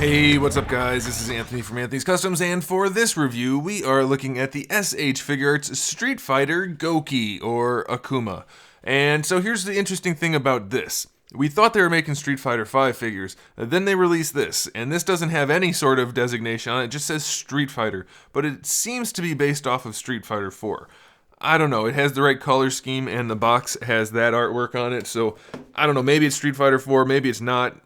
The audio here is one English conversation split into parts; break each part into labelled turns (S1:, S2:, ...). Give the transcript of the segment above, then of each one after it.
S1: Hey, what's up guys? This is Anthony from Anthony's Customs, and for this review, we are looking at the SH Figuarts Street Fighter GOUKI, or Akuma. And so here's the interesting thing about this. We thought they were making Street Fighter V figures, then they released this, and this doesn't have any sort of designation on it, it just says Street Fighter, but it seems to be based off of Street Fighter 4. I don't know, it has the right color scheme and the box has that artwork on it, so I don't know, maybe it's Street Fighter 4, maybe it's not.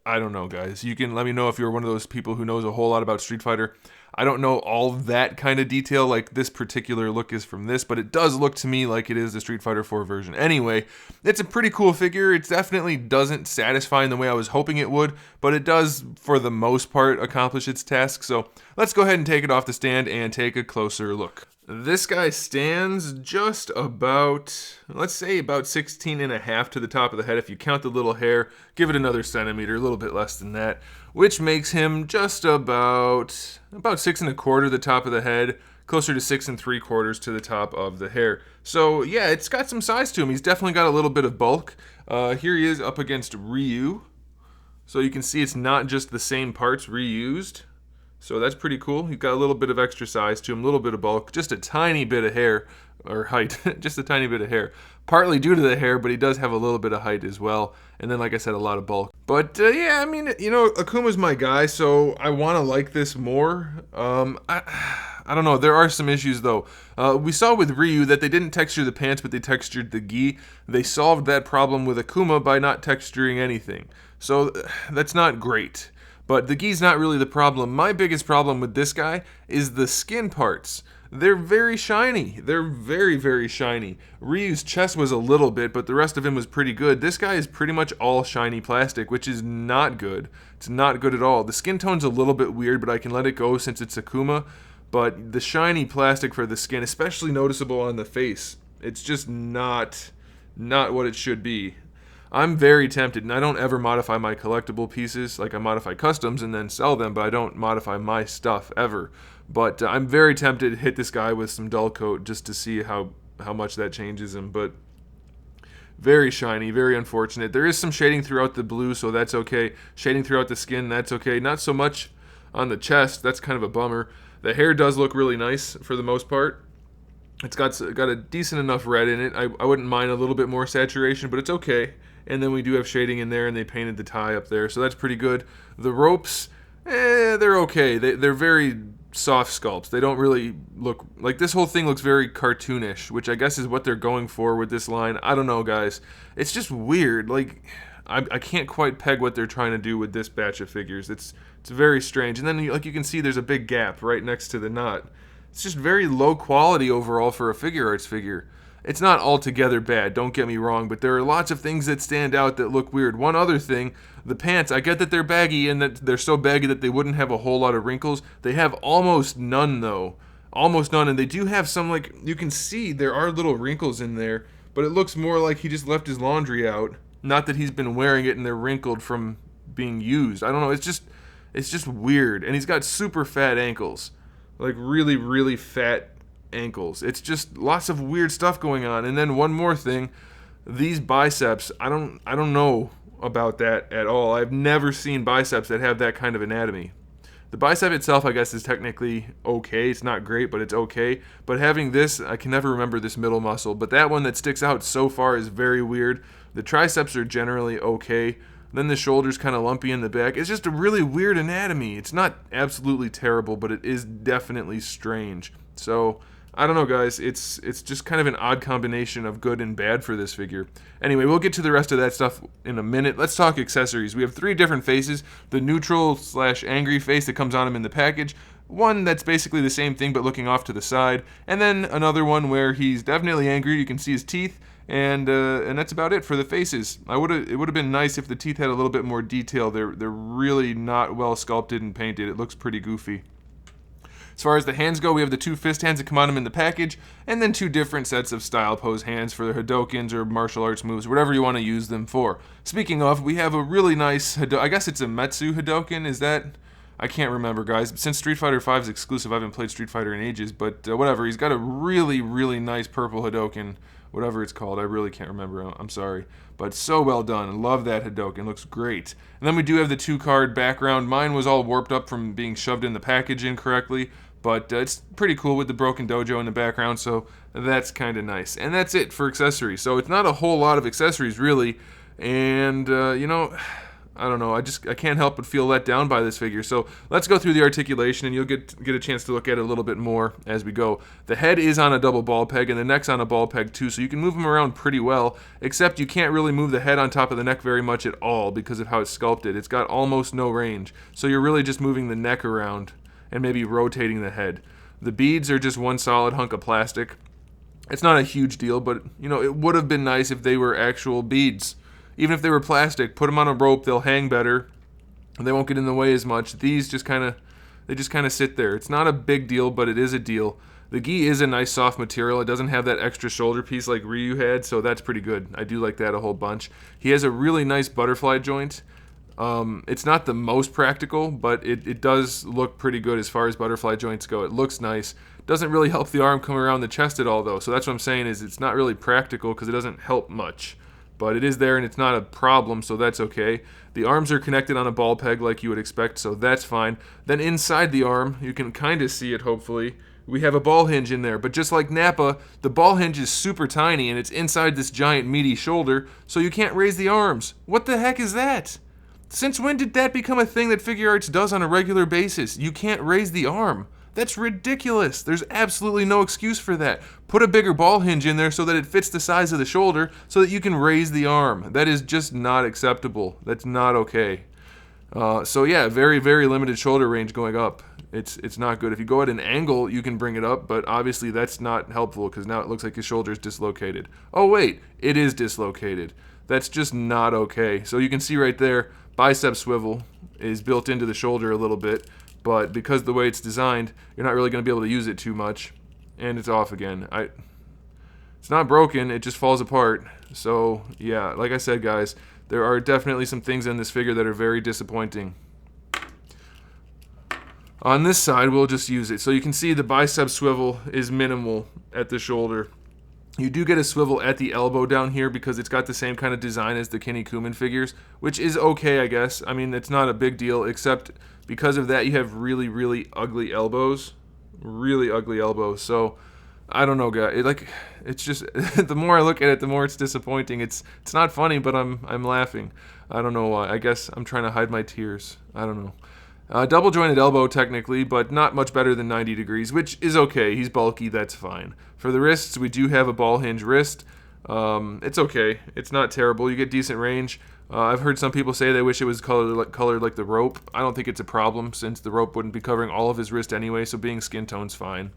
S1: I don't know, guys. You can let me know if you're one of those people who knows a whole lot about Street Fighter. I don't know all that kind of detail like this particular look is from this, but it does look to me like it is the Street Fighter 4 version. Anyway, it's a pretty cool figure. It definitely doesn't satisfy in the way I was hoping it would, but it does, for the most part, accomplish its task. So let's go ahead and take it off the stand and take a closer look. This guy stands just about, let's say about 16.5 to the top of the head. If you count the little hair, give it another centimeter, a little bit less than that, which makes him just about 6.25 to the top of the head, closer to 6.75 to the top of the hair. So yeah, it's got some size to him. He's definitely got a little bit of bulk. Here he is up against Ryu. So you can see it's not just the same parts reused. So that's pretty cool. He's got a little bit of extra size to him, a little bit of bulk, just a tiny bit of hair, or height, just a tiny bit of hair. Partly due to the hair, but he does have a little bit of height as well. And then, like I said, a lot of bulk. But yeah, I mean, you know, Akuma's my guy, so I want to like this more. I don't know, there are some issues though. We saw with Ryu that they didn't texture the pants, but they textured the gi. They solved that problem with Akuma by not texturing anything. So that's not great. But the gi's not really the problem. My biggest problem with this guy is the skin parts. They're very shiny. They're very, very shiny. Ryu's chest was a little bit, but the rest of him was pretty good. This guy is pretty much all shiny plastic, which is not good. It's not good at all. The skin tone's a little bit weird, but I can let it go since it's Akuma. But the shiny plastic for the skin, especially noticeable on the face, it's just not what it should be. I'm very tempted, and I don't ever modify my collectible pieces. Like, I modify customs and then sell them, but I don't modify my stuff ever. But I'm very tempted to hit this guy with some dull coat just to see how much that changes him. But very shiny, very unfortunate. There is some shading throughout the blue, so that's okay. Shading throughout the skin, that's okay. Not so much on the chest, that's kind of a bummer. The hair does look really nice for the most part. It's got a decent enough red in it. I wouldn't mind a little bit more saturation, but it's okay. And then we do have shading in there, and they painted the tie up there, so that's pretty good. The ropes, they're okay. They're very soft sculpts. They don't really look like, this whole thing looks very cartoonish, which I guess is what they're going for with this line. I don't know, guys. It's just weird. Like, I can't quite peg what they're trying to do with this batch of figures. It's very strange. And then, like you can see, there's a big gap right next to the knot. It's just very low quality overall for a Figuarts figure. It's not altogether bad, don't get me wrong, but there are lots of things that stand out that look weird. One other thing, the pants, I get that they're baggy and that they're so baggy that they wouldn't have a whole lot of wrinkles. They have almost none though. Almost none, and they do have some, like, you can see there are little wrinkles in there, but it looks more like he just left his laundry out. Not that he's been wearing it and they're wrinkled from being used. I don't know, it's just weird. And he's got super fat ankles. Like really, really fat ankles. It's just lots of weird stuff going on. And then one more thing, these biceps, I don't know about that at all. I've never seen biceps that have that kind of anatomy. The bicep itself, I guess, is technically okay. It's not great, but it's okay. But having this, I can never remember this middle muscle, but that one that sticks out so far is very weird. The triceps are generally okay. Then the shoulder's kind of lumpy in the back. It's just a really weird anatomy. It's not absolutely terrible, but it is definitely strange. So I don't know, guys. It's just kind of an odd combination of good and bad for this figure. Anyway, we'll get to the rest of that stuff in a minute. Let's talk accessories. We have 3 different faces. The neutral/angry face that comes on him in the package. One that's basically the same thing but looking off to the side. And then another one where he's definitely angry. You can see his teeth. And that's about it for the faces. It would have been nice if the teeth had a little bit more detail. They're really not well sculpted and painted. It looks pretty goofy. As far as the hands go, we have the 2 fist hands that come on them in the package, and then 2 different sets of style pose hands for the Hadokens or martial arts moves, whatever you want to use them for. Speaking of, we have a really nice I guess it's a Metsu Hadoken, is that? I can't remember, guys. Since Street Fighter V is exclusive, I haven't played Street Fighter in ages, but whatever. He's got a really, really nice purple Hadoken whatever it's called. I really can't remember. I'm sorry. But so well done. Love that Hadoken. Looks great. And then we do have the 2-card background. Mine was all warped up from being shoved in the package incorrectly, but it's pretty cool with the broken dojo in the background, so that's kind of nice. And that's it for accessories. So it's not a whole lot of accessories, really. And, you know, I don't know. I can't help but feel let down by this figure. So let's go through the articulation, and you'll get a chance to look at it a little bit more as we go. The head is on a double ball peg, and the neck's on a ball peg too, so you can move them around pretty well, except you can't really move the head on top of the neck very much at all because of how it's sculpted. It's got almost no range, so you're really just moving the neck around and maybe rotating the head. The beads are just one solid hunk of plastic. It's not a huge deal, but you know, it would have been nice if they were actual beads. Even if they were plastic, put them on a rope, they'll hang better. They won't get in the way as much. These just kind of sit there. It's not a big deal, but it is a deal. The gi is a nice soft material. It doesn't have that extra shoulder piece like Ryu had, so that's pretty good. I do like that a whole bunch. He has a really nice butterfly joint. It's not the most practical, but it does look pretty good as far as butterfly joints go. It looks nice. Doesn't really help the arm come around the chest at all, though. So that's what I'm saying is it's not really practical because it doesn't help much. But it is there and it's not a problem, so that's okay. The arms are connected on a ball peg like you would expect, so that's fine. Then inside the arm, you can kind of see it hopefully, we have a ball hinge in there. But just like Nappa, the ball hinge is super tiny and it's inside this giant meaty shoulder, so you can't raise the arms. What the heck is that? Since when did that become a thing that Figuarts does on a regular basis? You can't raise the arm. That's ridiculous. There's absolutely no excuse for that. Put a bigger ball hinge in there so that it fits the size of the shoulder so that you can raise the arm. That is just not acceptable. That's not okay. So yeah, very, very limited shoulder range going up. It's not good. If you go at an angle, you can bring it up, but obviously that's not helpful because now it looks like his shoulder is dislocated. Oh wait, it is dislocated. That's just not okay. So you can see right there, bicep swivel is built into the shoulder a little bit. But because of the way it's designed, you're not really going to be able to use it too much. And it's off again. It's not broken, it just falls apart. So, yeah, like I said, guys, there are definitely some things in this figure that are very disappointing. On this side, we'll just use it. So you can see the bicep swivel is minimal at the shoulder. You do get a swivel at the elbow down here because it's got the same kind of design as the Kenny Kuman figures, which is okay, I guess. I mean, it's not a big deal, except because of that, you have really, really ugly elbows. Really ugly elbows. So, I don't know, guys. It's just, the more I look at it, the more it's disappointing. It's not funny, but I'm laughing. I don't know why. I guess I'm trying to hide my tears. I don't know. Double jointed elbow technically, but not much better than 90 degrees, which is okay. He's bulky, that's fine. For the wrists, we do have a ball hinge wrist. It's okay. It's not terrible. You get decent range. I've heard some people say they wish it was colored like the rope. I don't think it's a problem since the rope wouldn't be covering all of his wrist anyway, so being skin tone's fine.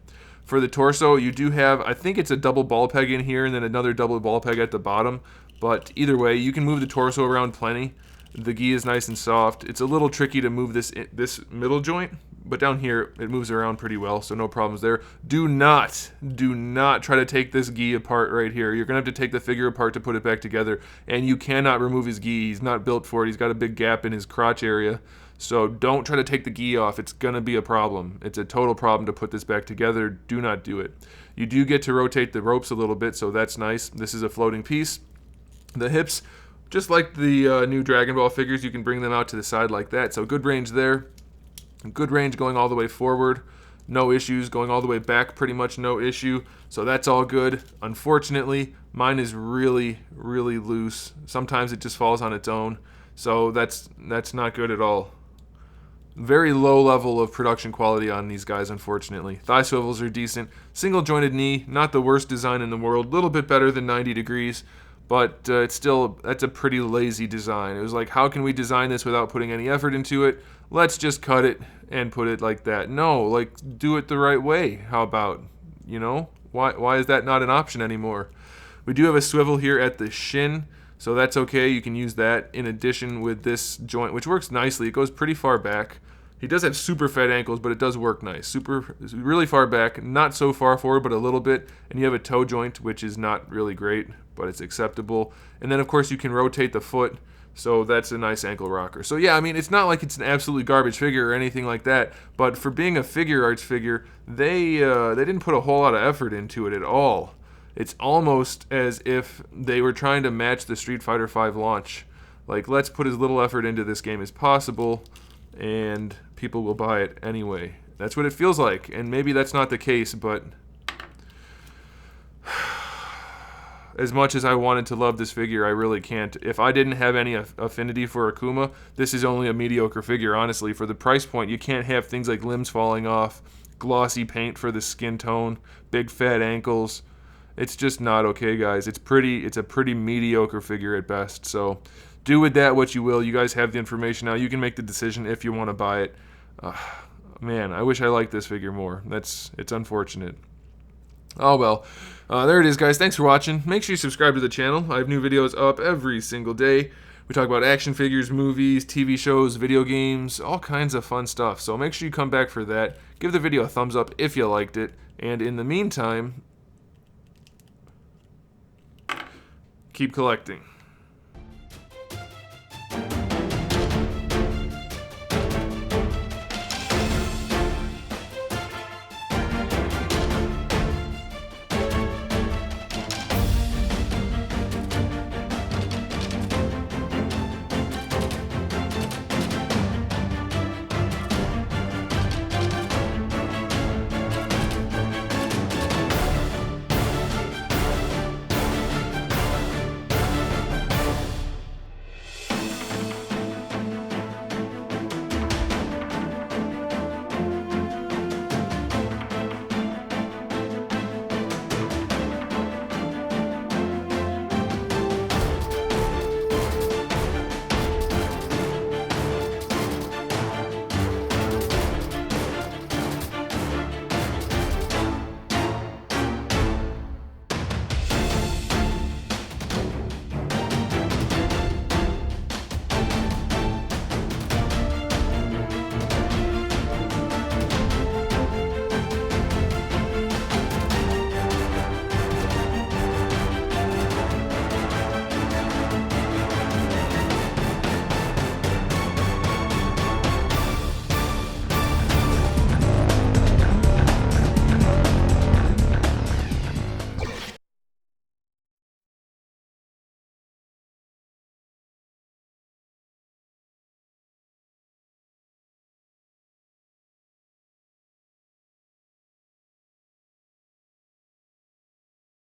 S1: For the torso, you do have, I think it's a double ball peg in here and then another double ball peg at the bottom. But either way, you can move the torso around plenty. The gi is nice and soft. It's a little tricky to move this middle joint, but down here it moves around pretty well, so no problems there. Do not try to take this gi apart right here. You're gonna have to take the figure apart to put it back together, and you cannot remove his gi. He's not built for it. He's got a big gap in his crotch area, so don't try to take the gi off. It's gonna be a problem. It's a total problem to put this back together. Do not do it. You do get to rotate the ropes a little bit, so that's nice. This is a floating piece. The hips, just like the new Dragon Ball figures, you can bring them out to the side like that. So good range there. Good range going all the way forward. No issues. Going all the way back, pretty much no issue. So that's all good. Unfortunately, mine is really, really loose. Sometimes it just falls on its own. So that's not good at all. Very low level of production quality on these guys, unfortunately. Thigh swivels are decent. Single jointed knee, not the worst design in the world. A little bit better than 90 degrees. But it's still, that's a pretty lazy design. It was like, how can we design this without putting any effort into it? Let's just cut it and put it like that. No, like, do it the right way. How about, you know? Why is that not an option anymore? We do have a swivel here at the shin, so that's okay. You can use that in addition with this joint, which works nicely. It goes pretty far back. He does have super fat ankles, but it does work nice. Really far back, not so far forward, but a little bit. And you have a toe joint, which is not really great, but it's acceptable. And then, of course, you can rotate the foot, so that's a nice ankle rocker. So, yeah, I mean, it's not like it's an absolutely garbage figure or anything like that, but for being a Figuarts figure, they didn't put a whole lot of effort into it at all. It's almost as if they were trying to match the Street Fighter V launch. Like, let's put as little effort into this game as possible, and people will buy it anyway. That's what it feels like, and maybe that's not the case, but as much as I wanted to love this figure, I really can't. If I didn't have any affinity for Akuma, this is only a mediocre figure, honestly. For the price point, you can't have things like limbs falling off, glossy paint for the skin tone, big fat ankles. It's just not okay, guys. It's a pretty mediocre figure at best. So do with that what you will. You guys have the information now. You can make the decision if you want to buy it. Man, I wish I liked this figure more. It's unfortunate. Oh well. There it is, guys. Thanks for watching. Make sure you subscribe to the channel. I have new videos up every single day. We talk about action figures, movies, TV shows, video games, all kinds of fun stuff. So make sure you come back for that. Give the video a thumbs up if you liked it. And in the meantime, keep collecting.